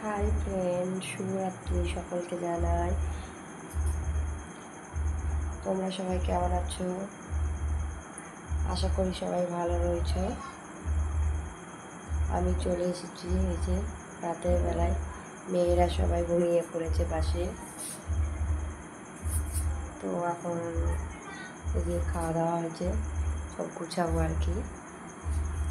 Hi friend, শুভরাত্রি সকলকে জানাই। তোমরা সবাই কেমন আছো? আশা করি সবাই ভালো রয়েছ। আমি চলে এসেছি এই যে রাতের বেলায়, মেয়েরা সবাই ঘুমিয়ে পড়েছে পাশে। তো এখন এই যে খাওয়া দাওয়া হয়েছে, সব গুছাবো আর কি।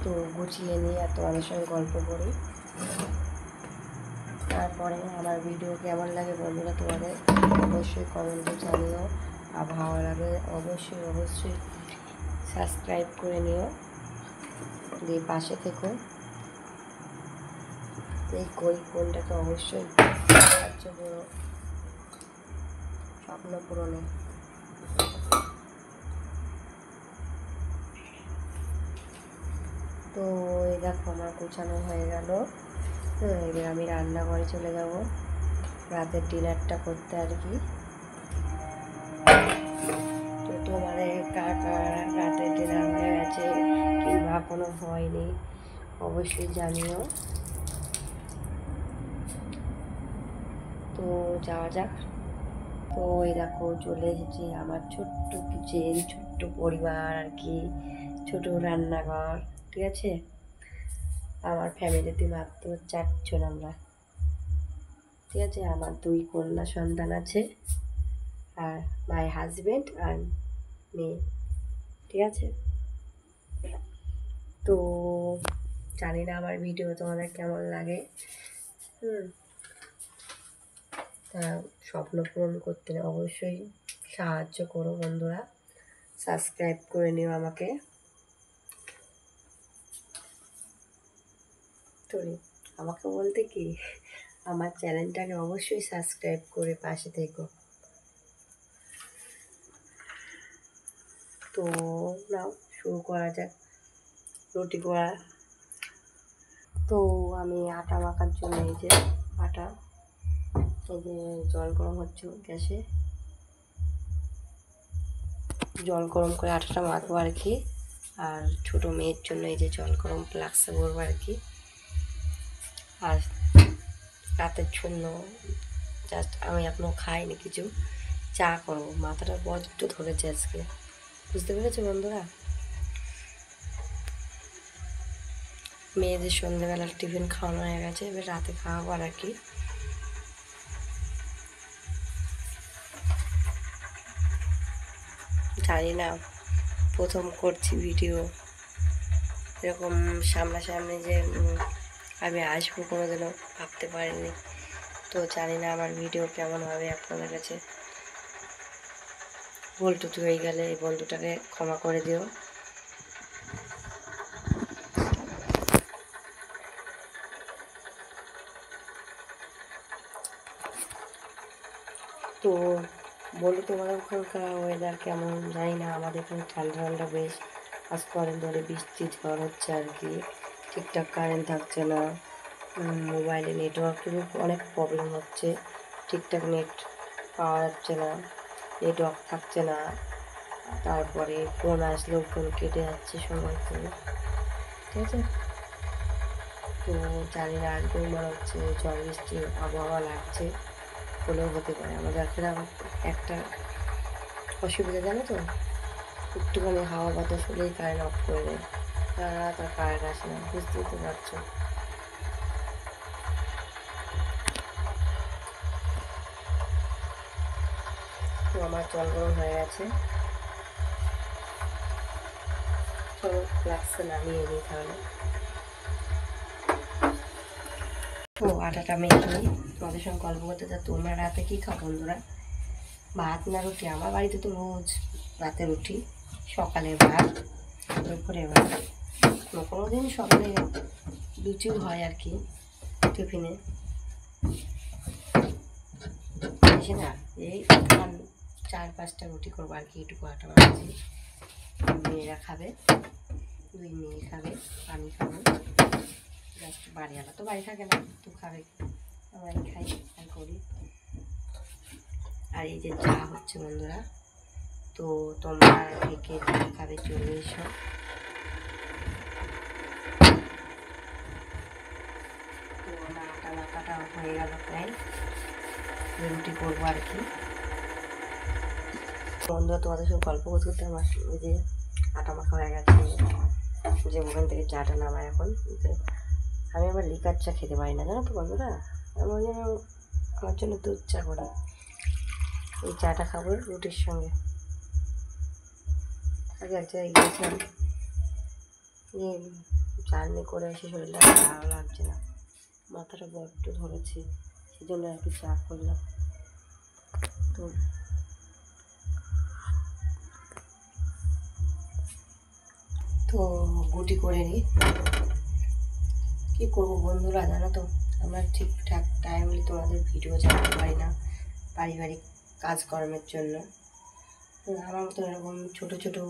তো গুছিয়ে নিয়ে আর তোমাদের সঙ্গে গল্প করি। তারপরে আমার ভিডিও কেমন লাগে বন্ধুরা তোমাদের অবশ্যই কমেন্টে জানিও, আর ভালো লাগে অবশ্যই সাবস্ক্রাইব করে নিও, দিয়ে পাশে থেকো। এই কোনটাকে অবশ্যই সাহায্য করো স্বপ্ন পূরণে। তো এই দেখো আমার গোছানো হয়ে গেল। এবার আমি রান্নাঘরে চলে যাব রাতের ডিনারটা করতে আর কি। তো তোমাদের কার কার রাতের ডিনার হয়ে গেছে কিংবা এখনো হয়নি অবশ্যই জানিও। তো যাওয়া যাক। তো এই দেখো চলে এসেছি আমার ছোট্ট কিচেন, ছোট্ট পরিবার আর কি, ছোট রান্নাঘর। ঠিক আছে, আমার ফ্যামিলিতে মাত্র 4 জন আমরা। ঠিক আছে, আমার 2 কন্যা সন্তান আছে, আর মাই হাজব্যান্ড আর মেয়ে। ঠিক আছে, তো জানি না আমার ভিডিও তোমাদের কেমন লাগে। তা স্বপ্ন পূরণ করতে অবশ্যই সাহায্য করো বন্ধুরা, সাবস্ক্রাইব করে নিও আমাকে। তো আমাকে বলতে কি, আমার চ্যানেলটাকে অবশ্যই সাবস্ক্রাইব করে পাশে থেকো। তো নাও শুরু করা যাক রুটি করা। তো আমি আটা মাখার জন্য এই যে জল গরম হচ্ছে গ্যাসে, জল গরম করে আটাটা মাখবো আর কি। আর ছোটো মেয়ের জন্য এই যে জল গরম ফ্লাক্সে করবো আর কি। আর রাতের জন্য জাস্ট আমি এখনও খাইনি কিছু, চা করবো। মাথাটা বড্ড ধরেছে আজকে, বুঝতে পেরেছো বন্ধুরা। মেয়েদের সন্ধ্যেবেলার টিফিন খাওয়ানো হয়ে গেছে, এবার রাতে খাওয়াবো আর কি। জানি না, প্রথম করছি ভিডিও, এরকম সামনাসামনি যে আমি আসবো কোনোদিনও ভাবতে পারিনি। তো জানি না আমার ভিডিও কেমন হবে আপনাদের কাছে। ভুল টুটি হয়ে গেলে এই বন্ধুটাকে ক্ষমা করে দিও। তো বলো তোমাদের ওখানকার ওয়েদার কেমন? জানি না, আমাদের এখানে ঠান্ডা ঠান্ডা বেশ। আজ কদিন ধরে বৃষ্টি ঝড় হচ্ছে আর কি, ঠিকঠাক কারেন্ট থাকছে না, মোবাইলে নেটওয়ার্কেরও অনেক প্রবলেম হচ্ছে, ঠিকঠাক নেট পাওয়া যাচ্ছে না, নেটওয়ার্ক থাকছে না। তারপরে ফোন আসলেও ফোন কেটে যাচ্ছে সময় করে। ঠিক আছে, তো জানি না আজকেও মনে হচ্ছে ঝড় বৃষ্টির আবহাওয়া লাগছে, হলেও হতে পারে। আমাদের এখানে আবার একটা অসুবিধা জানো তো, একটুখানি হাওয়া বাতাস হলেই কারেন্ট অফ করে দেয়, তার কারেন্ট আসে না, বুঝতেই তো পারছো। তো আমার জল গরম হয়ে গেছে, চলো ফ্লাক্সে নামিয়ে নিই তাহলে। তো আটাটা মেখে নিই, তোমাদের সঙ্গে গল্প করতে। তা তোমরা রাতে কী খাও বন্ধুরা? ভাত না রুটি? আমার বাড়িতে তো রোজ রাতে রুটি, সকালে ভাত, দুপুরে ভাত, কোনো দিন সকালে লুচিও হয় আর কি টিফিনে। বেশি না, এই 4-5টা রুটি করবো আর কি, এটুকু আটা মাখছি। মেয়েরা খাবে, 2 মেয়ে খাবে, আমি খাবো, জাস্ট বাড়িওয়ালা তো বাড়ি থাকে না, তো খাবে, আমরাই খাই আর করি। আর এই যে চা হচ্ছে বন্ধুরা, তো তোমরা থেকে চা খাবে চলে এসো। তো আমার আটা মাখা মাখাটা হয়ে গেল প্রায়, রুটি করবো আর কি। বন্ধুরা তোমাদের সঙ্গে গল্প করতে করতে আমার ওই যে আটা মাখা হয়ে গেছে, যে ওখান থেকে চাটা নামায় এখন। আমি আবার লিকার চা খেতে পারি না, জানো তো বন্ধুরা। আমি ওই জন্য আমার জন্য দুধ চা করি, এই চাটা খাবো রুটির সঙ্গে। আগে এক জায়গায় গিয়েছিলাম, জার্নি করে এসে শরীরটা ভালো লাগছে না, মাথাটা বড্ড ধরেছে, সেই জন্য আর কি চা করলাম। তো গুটি করে নিই, কী করবো বন্ধুরা জানো তো, আমরা ঠিকঠাক টাইমলি তোমাদের ভিডিও ছাড়তে পারি না পারিবারিক কাজকর্মের জন্য। আমার মতো এরকম ছোটো ছোটো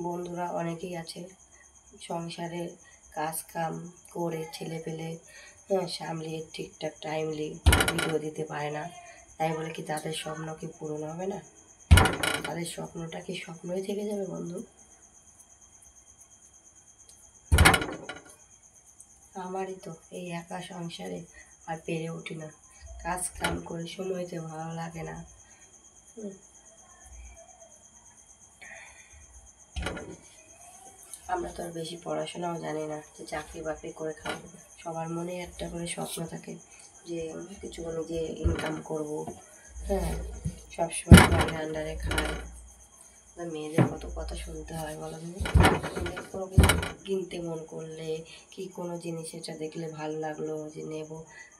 বন্ধুরা অনেকেই আছে, সংসারে কাজ কাম করে ছেলে পেলে সামলিয়ে ঠিকঠাক টাইমলি ভিডিও দিতে পারে না। তাই বলে কি তাদের স্বপ্ন কি পূরণ হবে না? তাদের স্বপ্নটা কি স্বপ্নই থেকে যাবে বন্ধু? আমারই তো এই একা সংসারে আর পেরে উঠি না, কাজ কাম করে সময়তে ভালো লাগে না। আমরা তো আর বেশি পড়াশোনাও জানি না যে চাকরি বাকরি করে খাবো। সবার মনে একটা করে স্বপ্ন থাকে যে কিছু নিজে ইনকাম করব। সবসময় বাড়ির আন্ডারে খায়, মেয়েদের কত কথা শুনতে হয় বলো। কোনো কিছু কিনতে মন করলে কি কোনো জিনিস এটা দেখলে ভালো লাগলো যে নেব,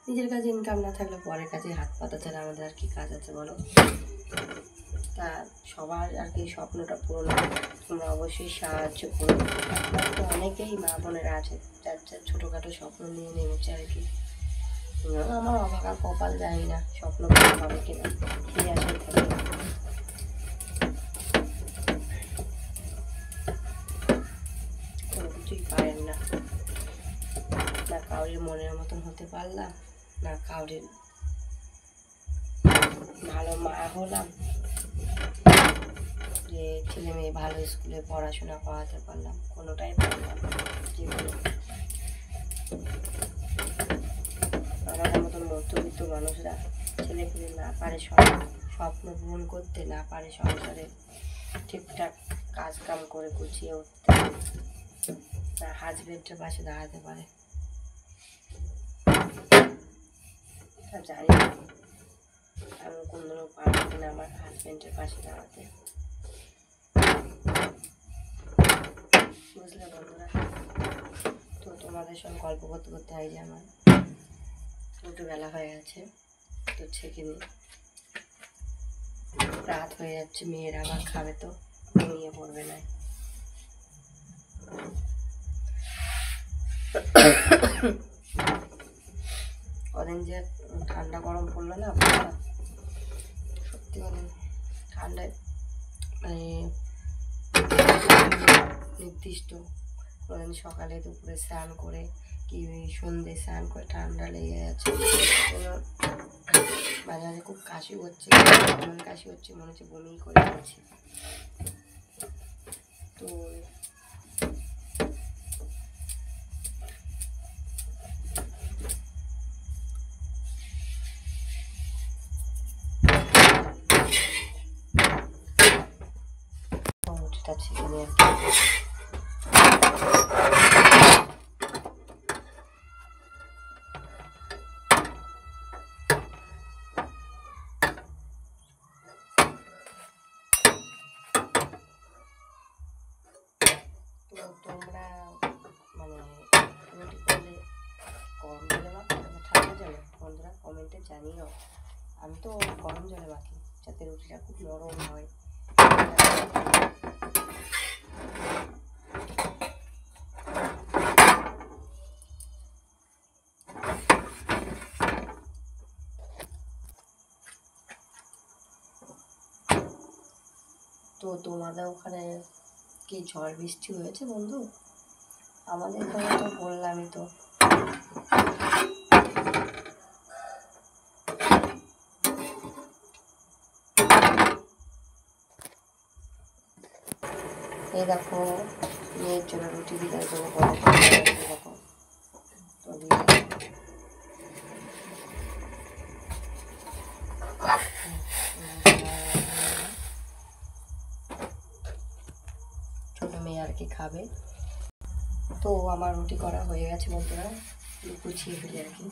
নিজের কাছে ইনকাম না থাকলে পরের কাছে হাত পাতা ছাড়া আমাদের আর কি কাজ আছে বলো। তা সবার আর কি স্বপ্নটা পূরণ হয়, তোমরা অবশ্যই সাহায্য করো। তো অনেকেই মা বোনেরা আছে যার যার ছোটোখাটো স্বপ্ন নিয়ে নেমেছে আর কি। আমার অভাগা কপাল জানি না স্বপ্ন হবে কিনা, সেই আশায় থাকে। কোনো কিছুই পারেন না, না কাউরির মনের মতন হতে পারলাম, না কাউরির ভালো মা হলাম যে ছেলে মেয়ে ভালো স্কুলে পড়াশোনা করাতে পারলাম, কোনোটাই পারলাম জীবনে। আমাদের মতন মধ্যবিত্ত মানুষরা ছেলে পেলে না পারে স্বপ্ন পূরণ করতে, না পারে সংসারে ঠিকঠাক কাজ কাম করে গুছিয়ে উঠতে, না হাজবেন্ডের পাশে দাঁড়াতে পারে। জানি না আমি কোনদিনও পারবো কিনা আমার হাজবেন্ডের পাশে দাঁড়াতে, বুঝলে বন্ধুরা। তো তোমাদের সঙ্গে গল্প করতে করতে হয় যে আমার একটু বেলা হয়ে গেছে, তো ছেঁকে নিই, রাত হয়ে যাচ্ছে, মেয়েরা আবার খাবে তো ঘুমিয়ে পড়বে না। কদিন যে ঠান্ডা গরম পড়লো না, সত্যি মানে ঠান্ডায় মানে নির্দিষ্ট কোনোদিন সকালে দুপুরে স্নান করে কি সন্ধ্যে স্নান করে ঠান্ডা লেগে যাচ্ছে, মাঝে মাঝে খুব কাশি হচ্ছে, এমন কাশি হচ্ছে মনে হচ্ছে বমি করে যাচ্ছে। তো ওটা ছেঁকে নিয়ে তোমরা মানে রুটি করলে গরম জলে মাখো না ঠান্ডা জলে? বন্ধুরা কমেন্টে জানিও। আমি তো গরম জলে মাখি যাতে রুটিটা খুব নরম হয়। তো তোমাদের ওখানে কি ঝড় বৃষ্টি হয়েছে বন্ধু? আমাদের এখানে তো বললামই তো, এই দেখো মেয়ের জন্য রুটি দিয়ে দেবো, দেখো তো খাবে। তো আমার রুটি করা হয়ে গেছে বন্ধুরা, গুছিয়ে ফেলি আর কি।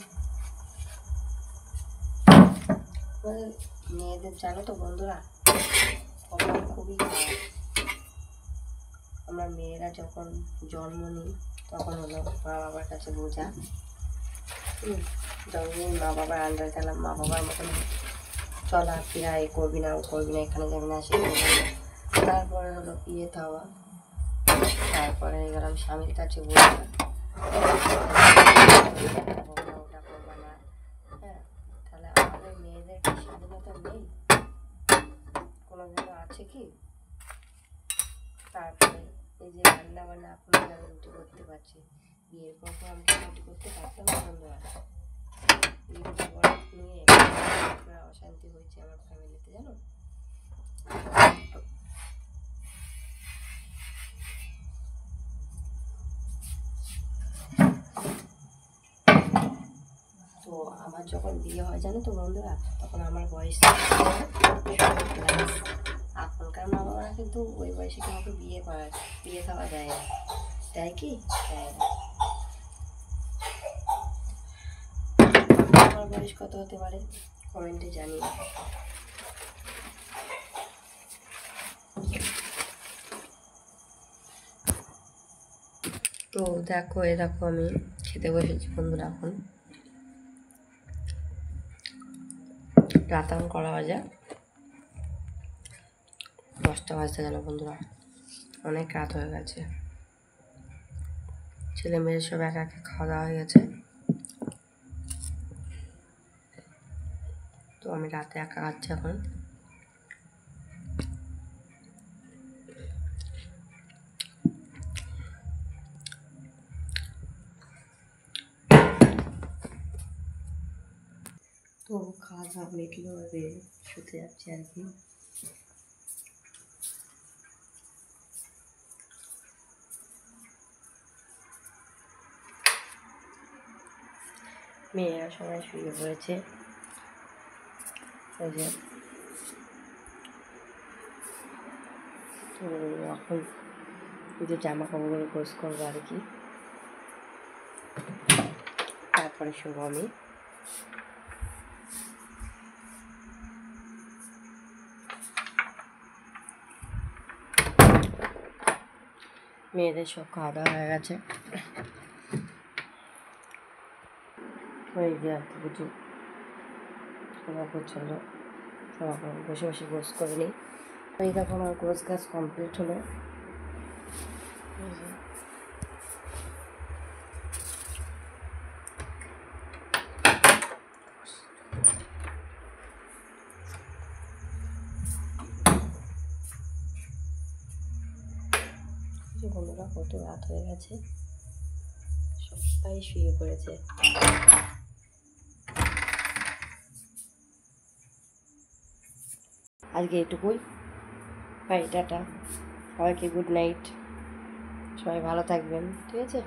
মেয়েদের জানো তো বন্ধুরা, কপাল খুবই খারাপ। আমরা মেয়েরা যখন জন্ম নিই তখন হলো মা বাবার কাছে বোঝা। যখন মা বাবার আন্ডারে গেলাম, মা বাবার মতন চলাফেরা এ করবি না, ও করবি না, এখানে যাবি না, সে করবি না। তারপরে হলো বিয়ে থাওয়া, তারপরে গেলাম স্বামীর কাছে বোঝা, ওটা করবা না। হ্যাঁ, তাহলে আমাদের মেয়েদের কি স্বাধীনতা নেই? কোনোদিনও আছে কি? তারপরে এই যে রান্না বান্না আপনাদের আমি রুটি করতে পারছি, বিয়ের পর তো আমি রুটি করতে পারতাম না বন্ধুরা। রুটি করা নিয়ে অশান্তি হয়েছে আমার ফ্যামিলিতে, জানো। তো আমার যখন বিয়ে হয় জানো তো বন্ধুরা, তখন আমার বয়স এখনকার মা বাবারা কিন্তু ওই বয়সে কাউকে বিয়ে খাওয়া যায় না, তাই কি? দেয় না। আমার বয়স কত হতে পারে কমেন্টে জানিয়ে। তো দেখো, আমি খেতে বসেছি বন্ধুরা। এখন রাত এখন কলা ভাজা, 10টা বাজতে গেল বন্ধুরা, অনেক রাত হয়ে গেছে। ছেলে মেয়ের সব একা একা খাওয়া দাওয়া হয়ে গেছে। তো আমি রাতে একা খাচ্ছি এখন। তো খাওয়া দাওয়া মিটলো, এবার শুতে যাচ্ছি আর কি। মেয়েরা সবাই শুয়ে পড়েছে। ওই যে তো এখন যে জামা কাপড়গুলো গোছ করবো আর কি, তারপরে শুভ আমি। মেয়েদের সব খাওয়া দাওয়া হয়ে গেছে। ওই যে আর কি কিছু সবার পছন্দ, সবার বসে বসে গোছ করে নিই। এই দেখো আমার গোছ গাছ কমপ্লিট হলো। বন্ধুরা কত রাত হয়ে গেছে, সবাই শুয়ে পড়েছে। আজকে এটুকুই, বাই, টাটা, সবাইকে গুড নাইট, সবাই ভালো থাকবেন, ঠিক আছে।